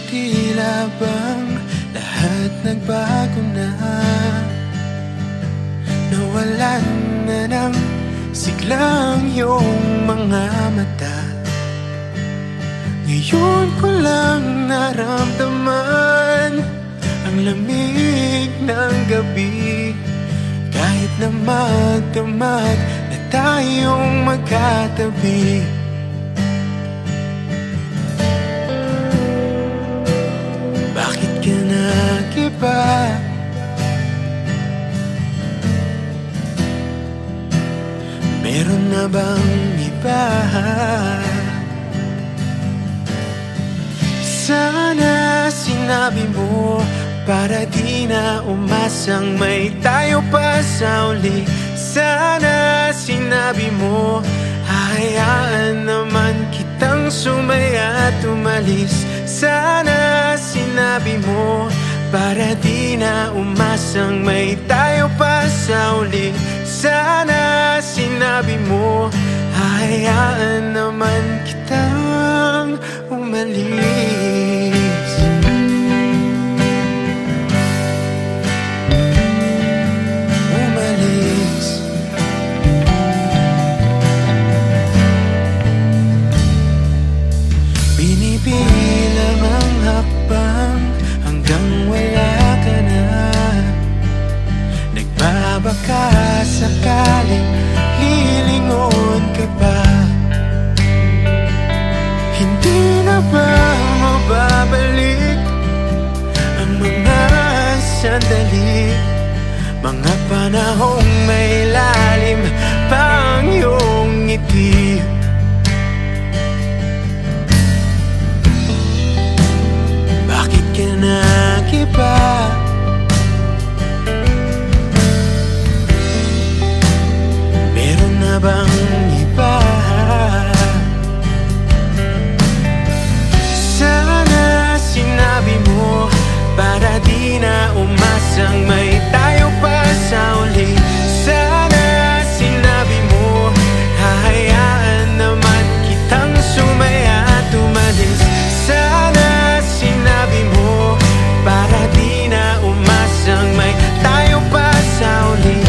tila bang lahat nagbago na. Nawalan na ng siglang iyong mga mata. Ngayon ko lang naramdaman ang lamig ng gabi. Kahit na magdamag na tayong magkatabi. Bakit ka nag-iba? Meron na bang iba? Sana sinabi mo para di na umasang may tayo pa sa uli. Sana sinabi mo hayaan naman kitang sumaya at umalis. Sana sinabi mo para di na umasang may tayo pa sa uli. Sana sinabi mo hayaan naman kitang umalis. Binibilang ang hakbang hanggang wala ka na. Nagbabaka sakaling lilingon ka pa. Hindi na ba mababalik ang mga sandali, mga panahong may lalim pang iyong ngiti? Bakit ka nag-iba? Meron na bang iba? Sana sinabi mo para di na umasang may tayo pa sa uli. Sana sinabi mo hahayaan naman kitang sumaya at umalis. Sana sinabi mo para di na umasang may tayo pa sa uli.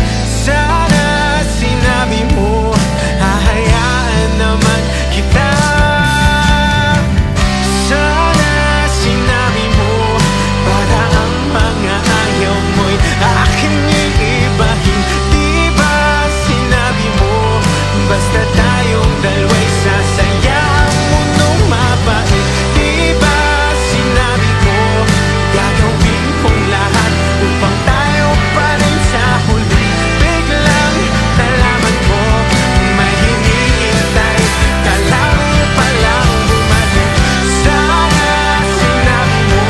Sana sinabi mo hahayaan naman kita. Sana sinabi mo para ang mga ayaw mo'y aking iibahin. Di ba sinabi mo basta tayong dalawa'y sasaya ang mundong mabait? Di ba sinabi ko gagawin kong lahat upang tayo pa rin sa huli? Biglang nalaman ko may hinihintay ka lang palang bumalik. Sana sinabi mo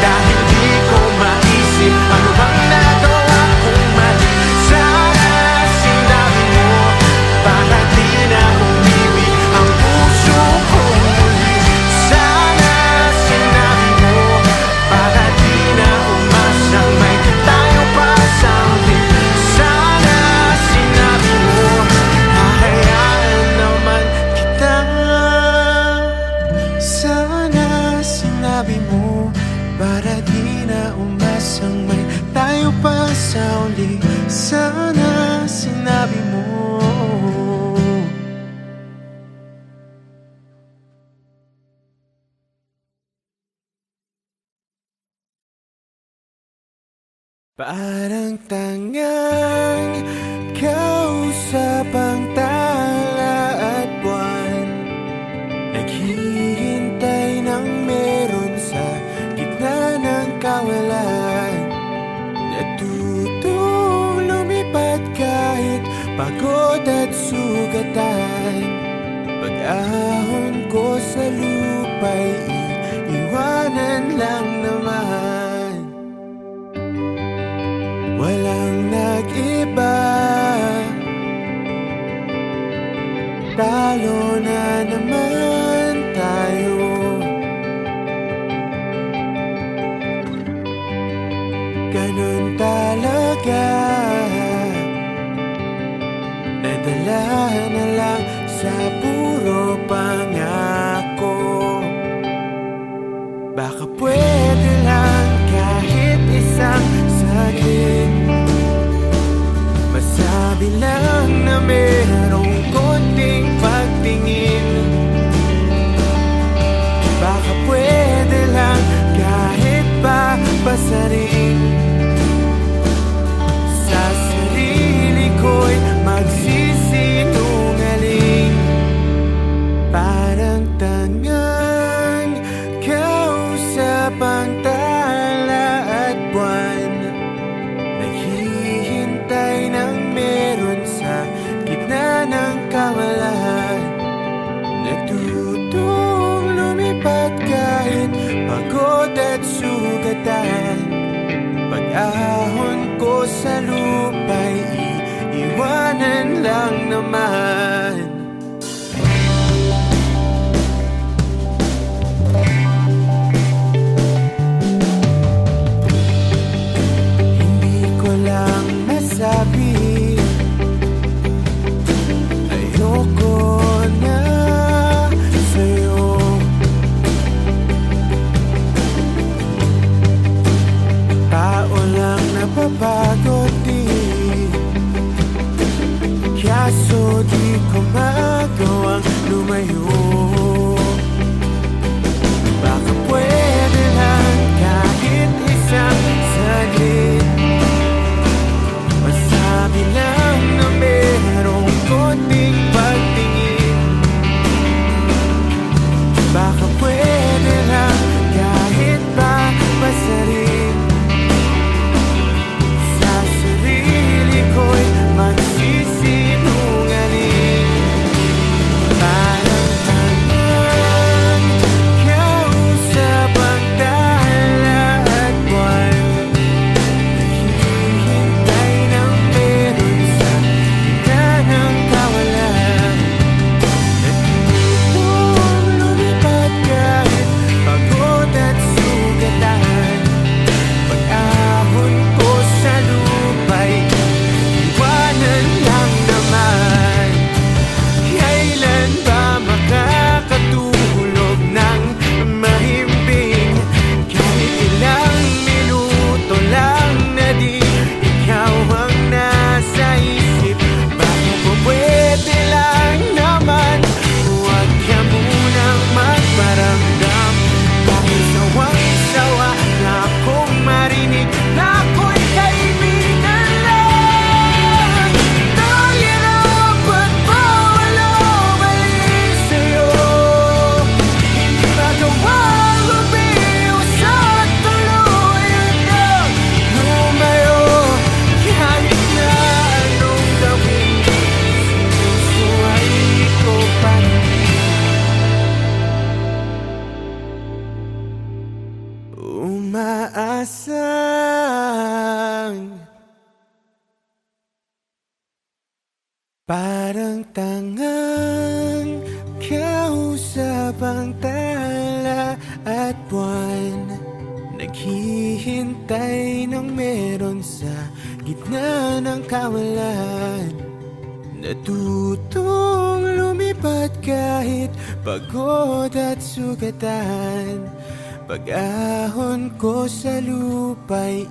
dahil di ko maisip ano bang nagawa kong mali. Sana sinabi mo para di na umibig ang puso kong muli. Sana sinabi mo para di na umasang may tayo pa sa uli. Sana sinabi mo hahayaan naman kita. Sana sinabi mo para di na umasang may tayo pa sa uli. Sana sinabi mo. Parang tangang kausap ang tala at buwan, naghihintay ng meron sa gitna ng kawalan. Natutong lumipat kahit pagod at sugatan. Pag-ahon ko sa lupa'y iiwanan lang naman. Walang nag-iba, talo na naman tayo. Ganun talaga, nadala na lang sa puro pangako. Baka pwede lang kahit isang saglit, masabi lang na merong konting pagtingin. Baka pwede lang kahit pa basarin. Sa sarili ko'y magsisinungaling. Parang tangang kausap ang tala at buwan, naghihintay ng meron sa gitna ng kawalan. Natutong lumipat kahit pagod at sugatan. Pag-ahon ko sa lupa'y iiwanan lang naman. Hindi ko lang masabi, ayoko na sa'yo. Tao lang napapagod din, kaso di ko magawang lumayo. Baka pwede lang kahit isang saglit, masabi lang na merong konting pagtingin. Baka pwede lang kahit pa basarin. Sa sarili ko'y magsisinungaling. Parang tangang kausap ang tala at buwan, naghihintay ng meron sa gitna ng kawalan. Natutong lumipat kahit pagod at sugatan. Pag-ahon ko sa lupa'y iwanan lang naman. Kailan ba makakatulog ng mahimbing? Kahit ilang minuto lang na di ikaw ang nasa isip. Baka po pwede lang naman, huwag ka munang magparamdam. Dahil sawang-sawa na akong marinig na ako'y kaibigan lang. Tayo na ba't bawala balik sa'yo? Hindi magawang lumiwas at tuluyan na lumayo. Kahit na anong gawin, sinusuway ko pa rin. Umaasang parang tangang kausap ang tala at buwan, naghihintay ng meron sa gitna ng kawalan. Natutong lumipat kahit pagod at sugatan. Pag-ahon ko sa lupa'y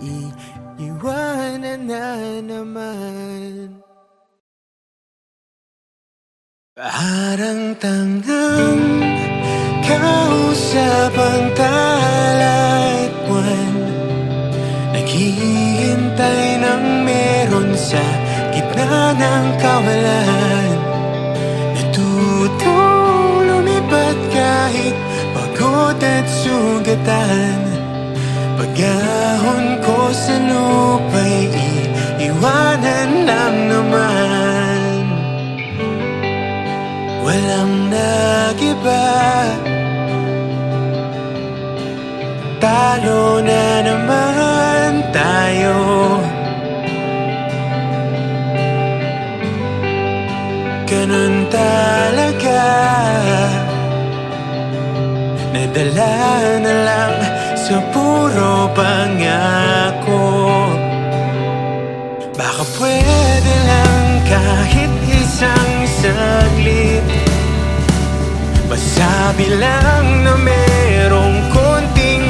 iiwanan na naman. Parang tangang kausap ang tala at buwan, naghihintay ng meron sa gitna ng kawalan. Natutong lumipat kahit pagod at sugatan. Pag-ahon ko sa lupa'y iiwanan lang naman. Walang nag-iba, talo na naman tayo. Ganun talaga, nadala na lang sa puro pangako. Baka pwede lang kahit isang saglit, masabi lang na merong konting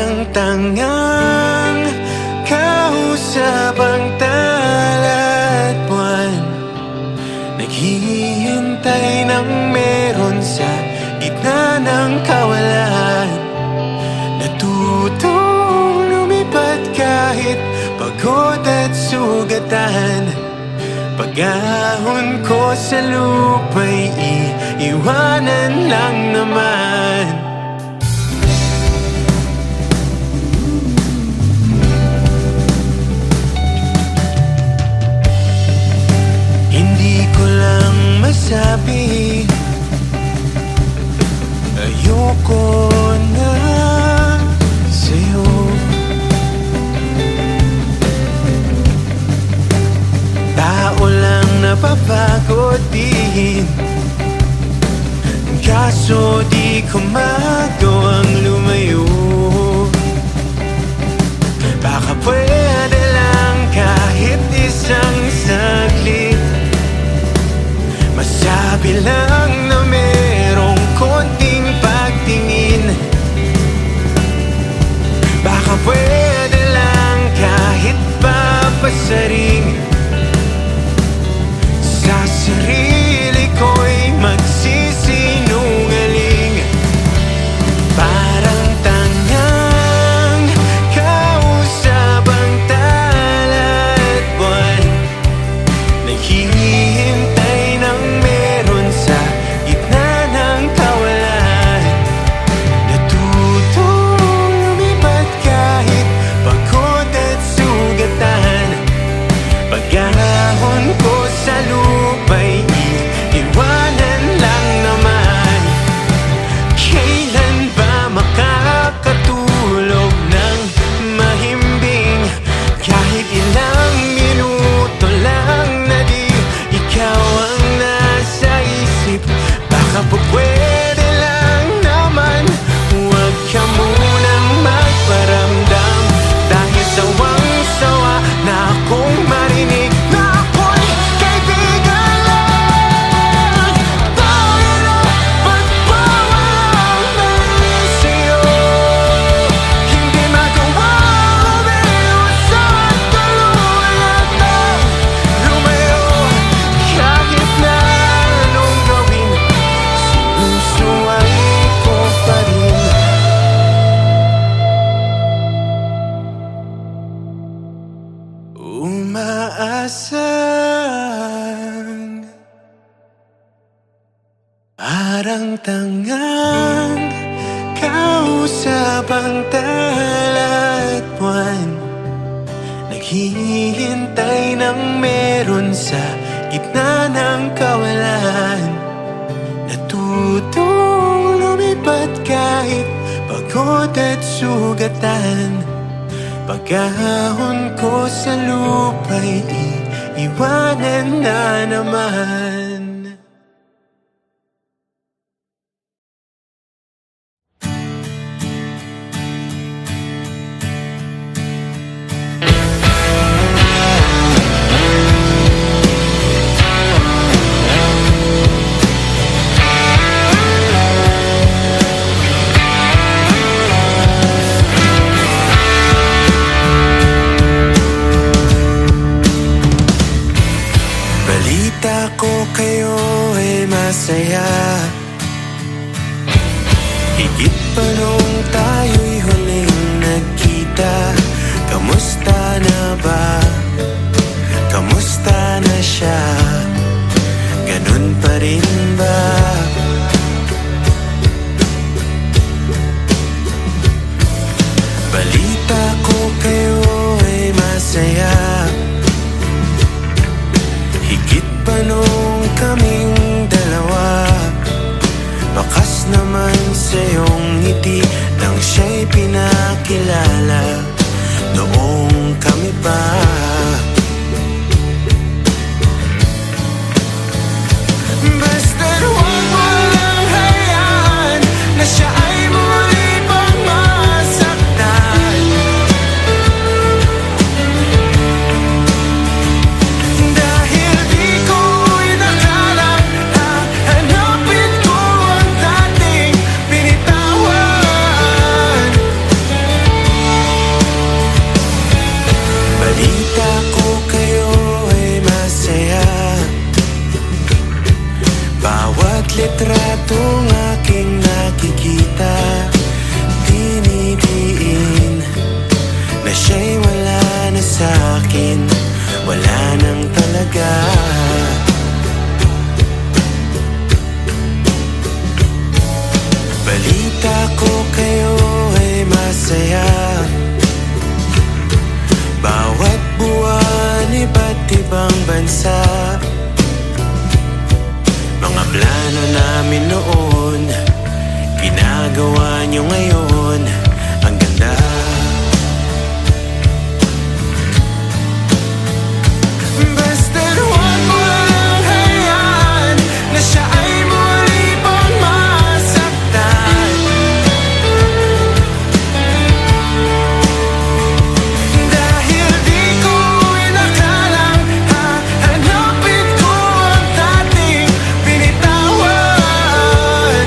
Parang tangang kausap ang talat buwan, naghihintay ng meron sa gitna ng kawalan. Natutong lumipat kahit pagod at sugatan. Pag-ahon ko sa lupa'y iiwanan lang naman. Hindi ko lang masabi, ayoko na sa'yo. Tao lang napapagod din, kaso di ko magawang lumayo. Baka pwede lang kahit isang saglit, masabi lang na merong konting pagtingin. Baka pwede lang kahit papasaring, sa sarili ko'y magsisinungaling. Parang tangang kausap ang talat buwan, naghihintay ng meron sa gitna ng kawalan. Natutong lumipat kahit pagod at sugatan. Pag-ahon ko sa lupa'y iiwanan lang naman. Kailan ba makakatulog ng mahimbing? Kahit ilang minuto lang na di ikaw ang nasa isip. Baka po pwede lang naman, huwag ka munang magparamdam. Dahil sawang-sawa na akong marinig na ako'y kaibigan lang. Dahil pagpawang sa'yo, hindi magawang umiwas at tuluyang na lumayo. Kahit na anong gawin, sinusuway ko pa rin. Umaasang parang tangang kausap ang talat buwan, naghihintay ng meron sa gitna ng kawalan. Natutong lumipat kahit pagod at sugatan. Pag-ahon ko sa lupa'y iiwanan na naman. Balita ko kayo ay masaya, higit pa nung tayo'y huling nagkita. Kamusta na ba? Kamusta na siya? Ganun pa rin ba? Balita ko kayo ay masaya, higit pa nung kaming dalawa. Bakas naman sa iyong ngiti nang siya'y pinakilala noong kami pa. Basta't huwag mo lang hayaan na siya ay muli pang masaktan. Dahil di ko inakala hahanapin ko ang dating binitawan. makita ko kayo ay masaya. Bawat buwan, iba't ibang bansa. Mga plano namin noon, ginagawa nyo ngayon. Ang ganda. Basta't huwag mo lang hayaan na siya ay muli pang masaktan. Dahil di ko inakalang hahanapin ko ang dating binitawan.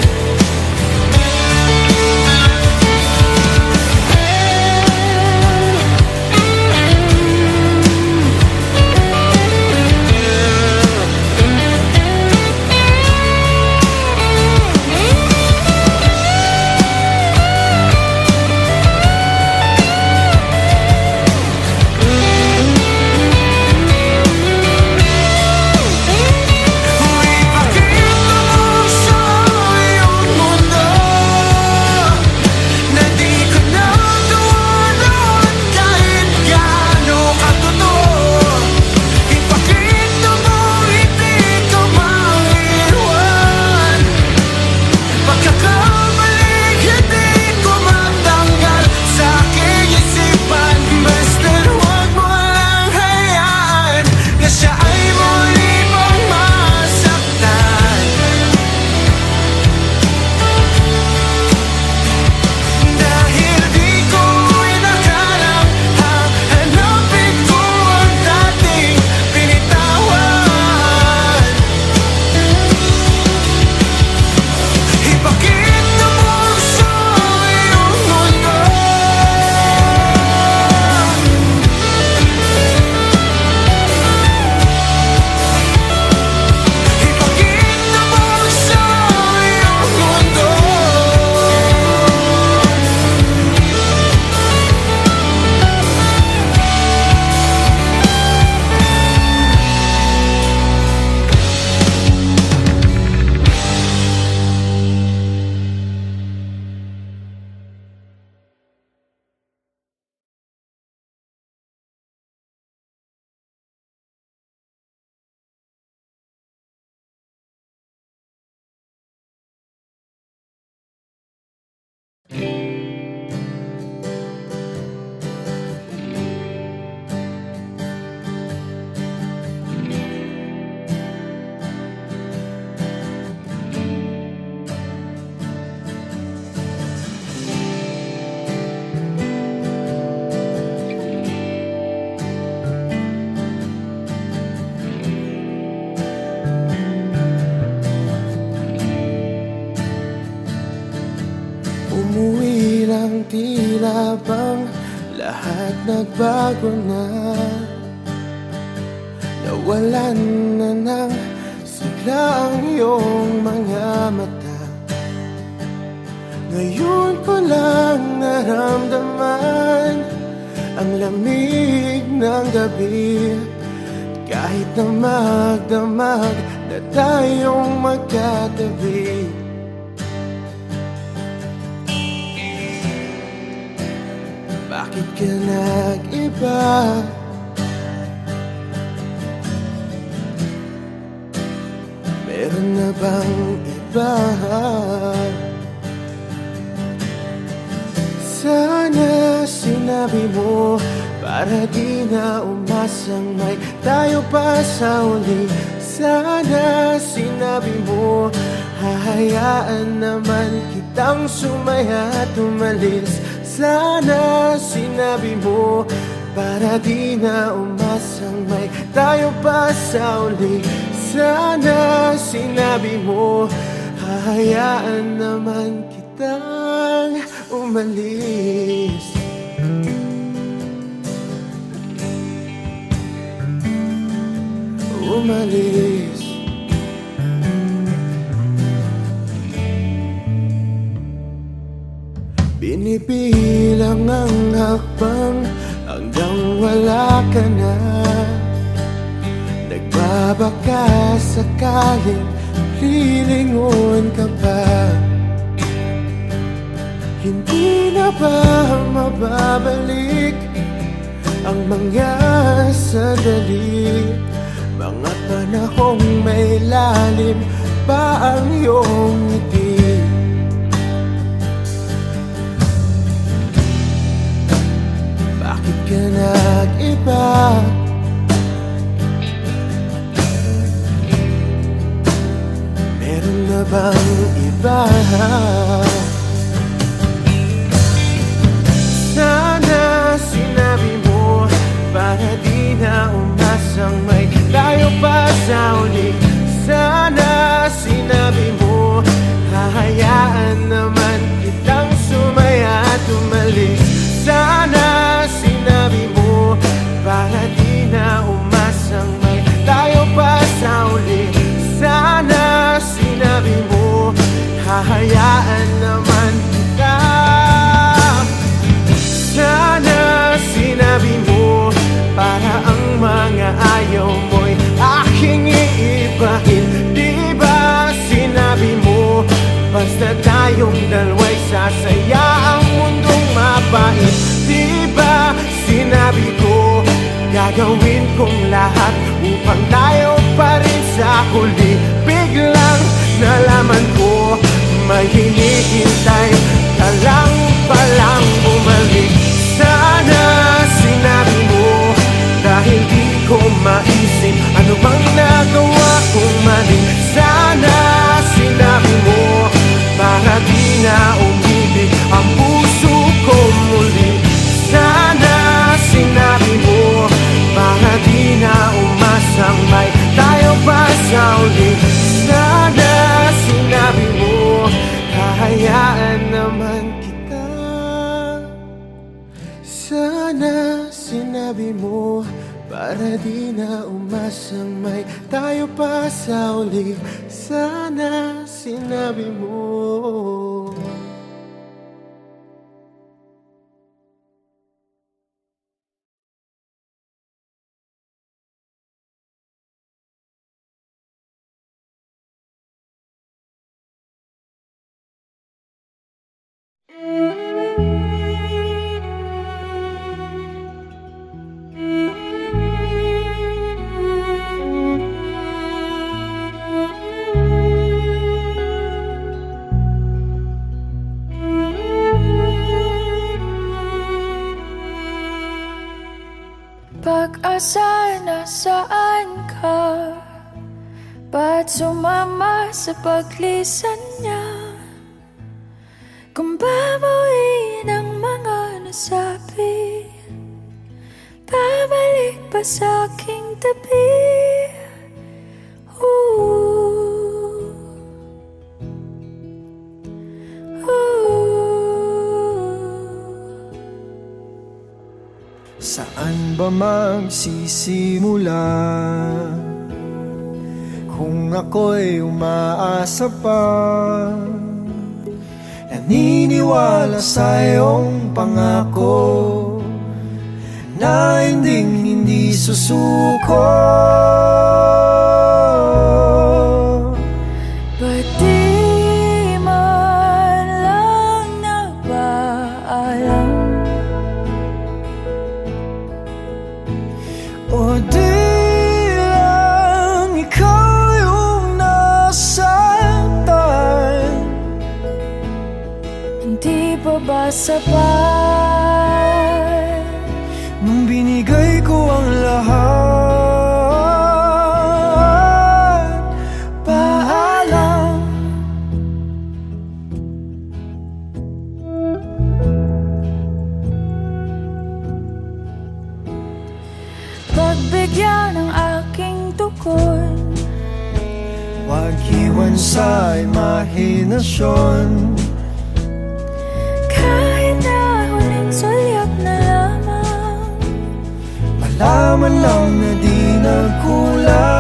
Umuwi lang, tila bang lahat nagbago na. Nawalan na ng sigla ang iyong mga mata. Ngayon ko lang naramdaman ang lamig ng gabi. Kahit na magdamag na tayong magkatabi. Bakit ka nag-iba? Meron na bang iba? Sana sinabi mo para di na umasang may tayo pa sa uli. Sana sinabi mo hahayaan naman kitang sumaya at umalis. Sana sinabi mo para di na umasang may tayo pa sa uli. Sana sinabi mo hahayaan naman kitang umalis. Umalis. Binibilang ang hakbang hanggang wala ka na. Nagbabaka sakaling lilingon ka pa. Hindi na ba mababalik ang mga sandali, mga panahong may lalim pa ang iyong ngiti? Bakit ka nag-iba? Meron na bang iba? Sana sinabi mo para di na umasang may tayo pa sa uli. Sana sinabi mo hahayaan naman kitang sumaya at umalis. Sana sinabi mo para di na umasang may tayo pa sa uli. Sana sinabi mo hahayaan naman kita. Sana sinabi mo para ang mga ayaw mo'y aking iibahin. Di ba sinabi mo basta tayong dalawa'y sasaya ang mundong mapait? Di ba sinabi ko gagawin kong lahat upang tayo pa rin sa huli? Biglang nalaman ko may hinihintay ka lang palang bumalik. Sana sinabi mo dahil di ko maisip ano bang nagawa kong mali. Sana sinabi mo para di na umibig ang puso ko muli. Sana sinabi mo para di na umasang may tayo pa sa uli. Sana sinabi mo hahayaan naman kita. Sana sinabi mo para di na umasang may tayo pa sa uli. Sana sinabi mo. Pag-asa nasaan ka? Ba't sumama sa paglisan niya? Kung babawiin ang mga nasabi, babalik pa sa aking tabi. Saan ba magsisimula kung ako'y umaasa pa? Naniniwala sa iyong pangako na hindi susuko. Ba't di man lang nagpaalam? O di lang ikaw yung nasaktan? Hindi pa ba sapat nung binigay ko ang lahat? Paalam. pagbigyan ng aking tukod, Huwag iwan sa imahinasyon. kahit na huling sulyap na lamang, Malaman lang na di nagkulang.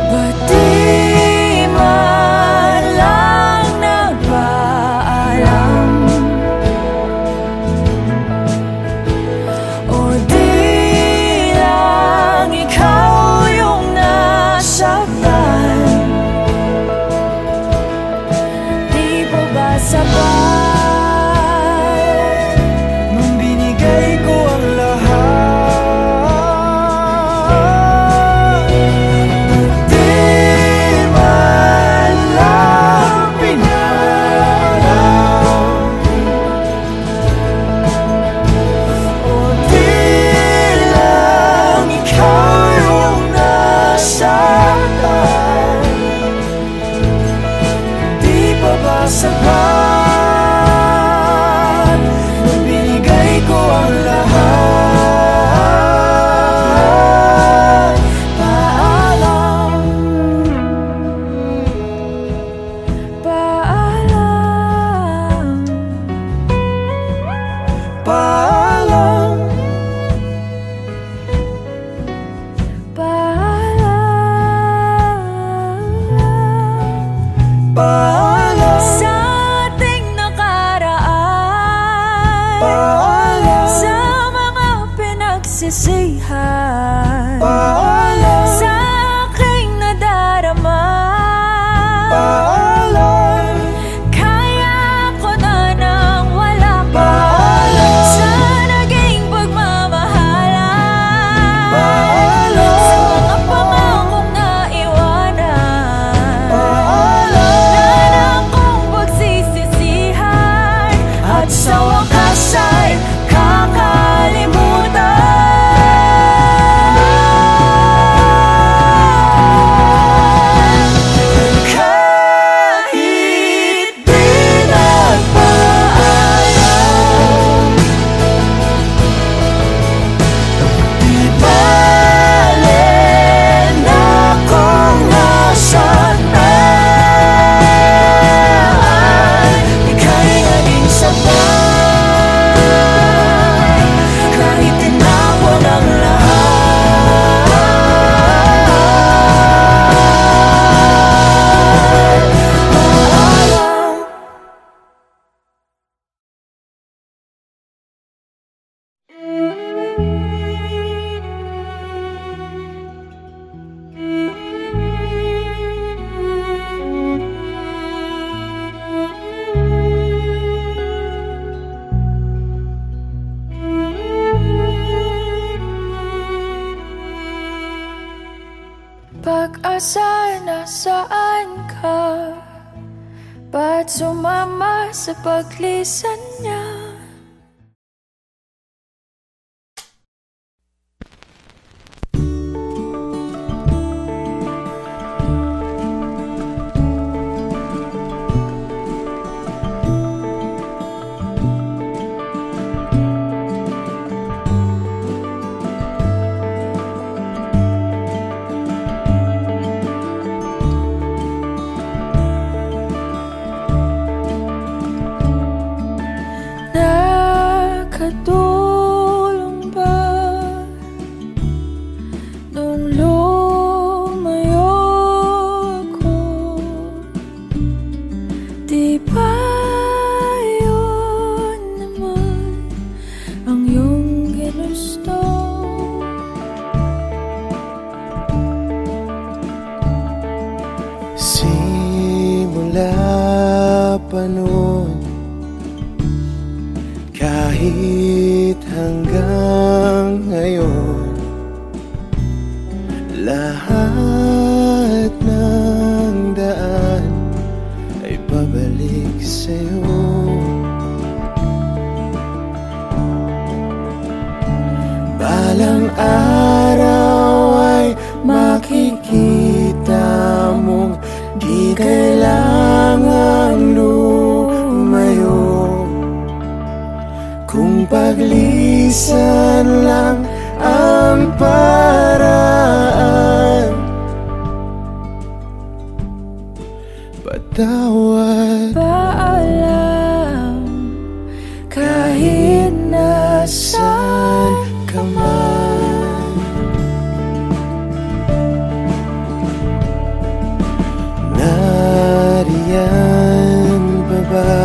ba't di man lang nagpaalam? O di lang ikaw yung nasaktan? sapat nung binigay ko ang lahat. Paalam, paalam, paalam, paalam sa ating nakaraan, paalam, sa mga pinagsisihan, paalam, sa aking nadarama. paalam, Kaya ko na nang wala ka paalam, sa naging pagmamahalan, paalam, sa mga pangakong naiwanan, paalam, na akong pagsisisihan, at sa wakas ay kakalimutan. kahit di nagpaalam, di bale na kung nasaktan, ika'y naging sapat kahit tinapon ang lahat. Paalam, Pag-asa, nasaan ka? Ba't sumama sa paglisan niya? Nakatulong ba nung lumayo ako? Di ba yun naman ang iyong ginusto? simula pa noon, kahit hanggang ngayon, lahat ng daan ay babalik sa'yo. Balang araw ay makikita mong di kailangang lumayo, kung paglisan lang ang paraan. Patawad, Paalam, kahit nasaan ka man. nariyan pa ba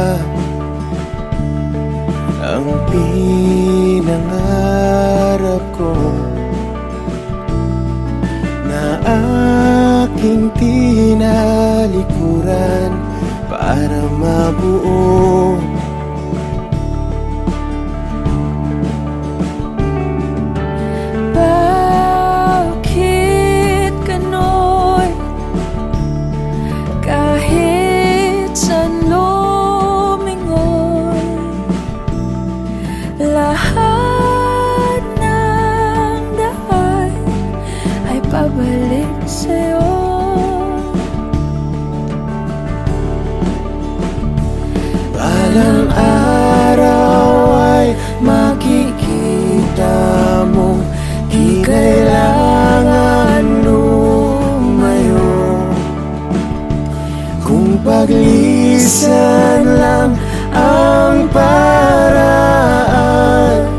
ang pinangarap ko na aking tinalikuran para mabuo? Bakit ganon? Kahit saan lumingon, lahat ng daan ay pabalik sa'yo. Balang araw ay makikita mong di kailangan lumayo. Kung paglisan lang ang paraan,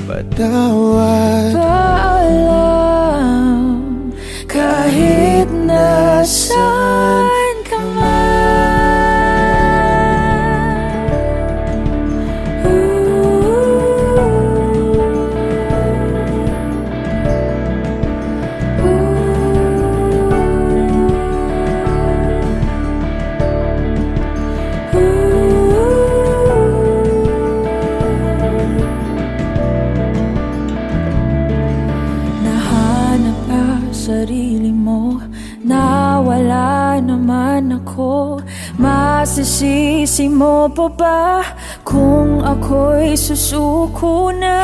patawad, paalam, kahit nasaan ka sarili mo, nawala naman ako. Masisisi mo pa ba kung ako'y susuko na?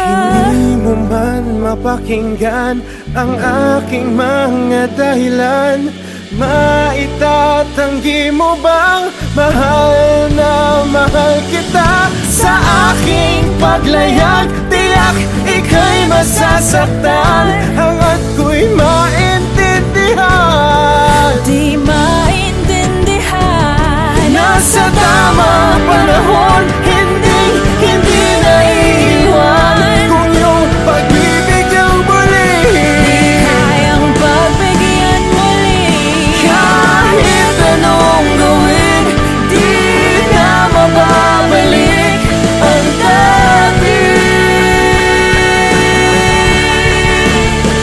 Hindi mo man mapakinggan ang aking mga dahilan. Maitatanggi mo bang mahal na mahal kita? Sa aking paglayag, tiyak ika'y masasaktan. Hangat ko'y maintindihan, di maintindihan. nasa tamang panahon, hindi naiiwan. Kung yung pag-ibig ang muli, di kayang pagbigyan muli. kahit anong gawin, di na mababalik ang dati.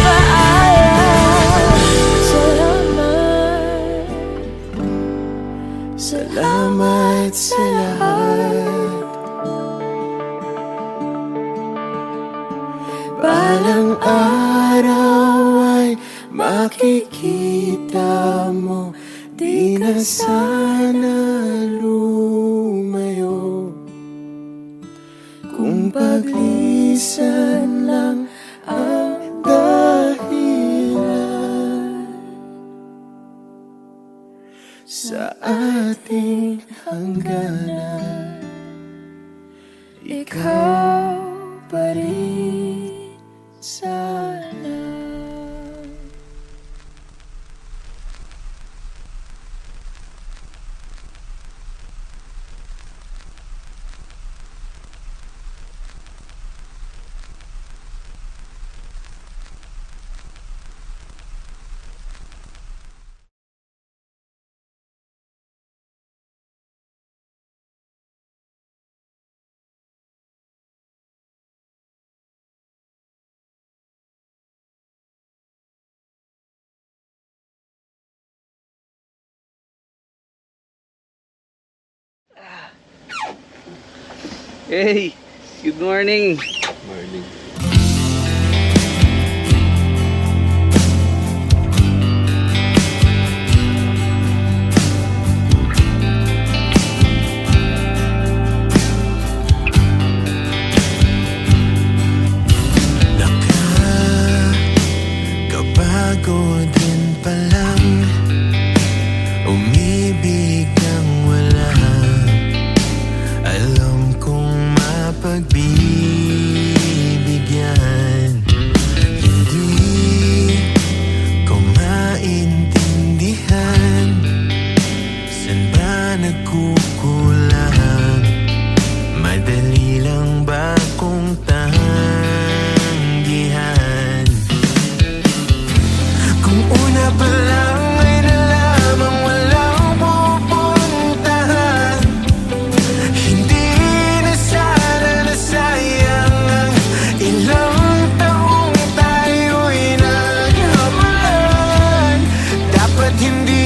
Paalam, salamat, Salamat sa lahat. Balang araw ay makikita mo, di na sana lumayo. Kung paglisan lang ang dahilan sa ating hangganan, ikaw pa rin sana. Hey, good morning. Morning. Nakakabago din palang umibig ng wala. Alam kong mapagbibigyan, hindi ko maintindihan saan ba nagkukulang. Madali lang ba kung tanggihan? Kung una pa lang ay nalamang walang pupuntahan, hindi na sana nasayang ang ilang taong tayo'y naghabulan. Dapat hindi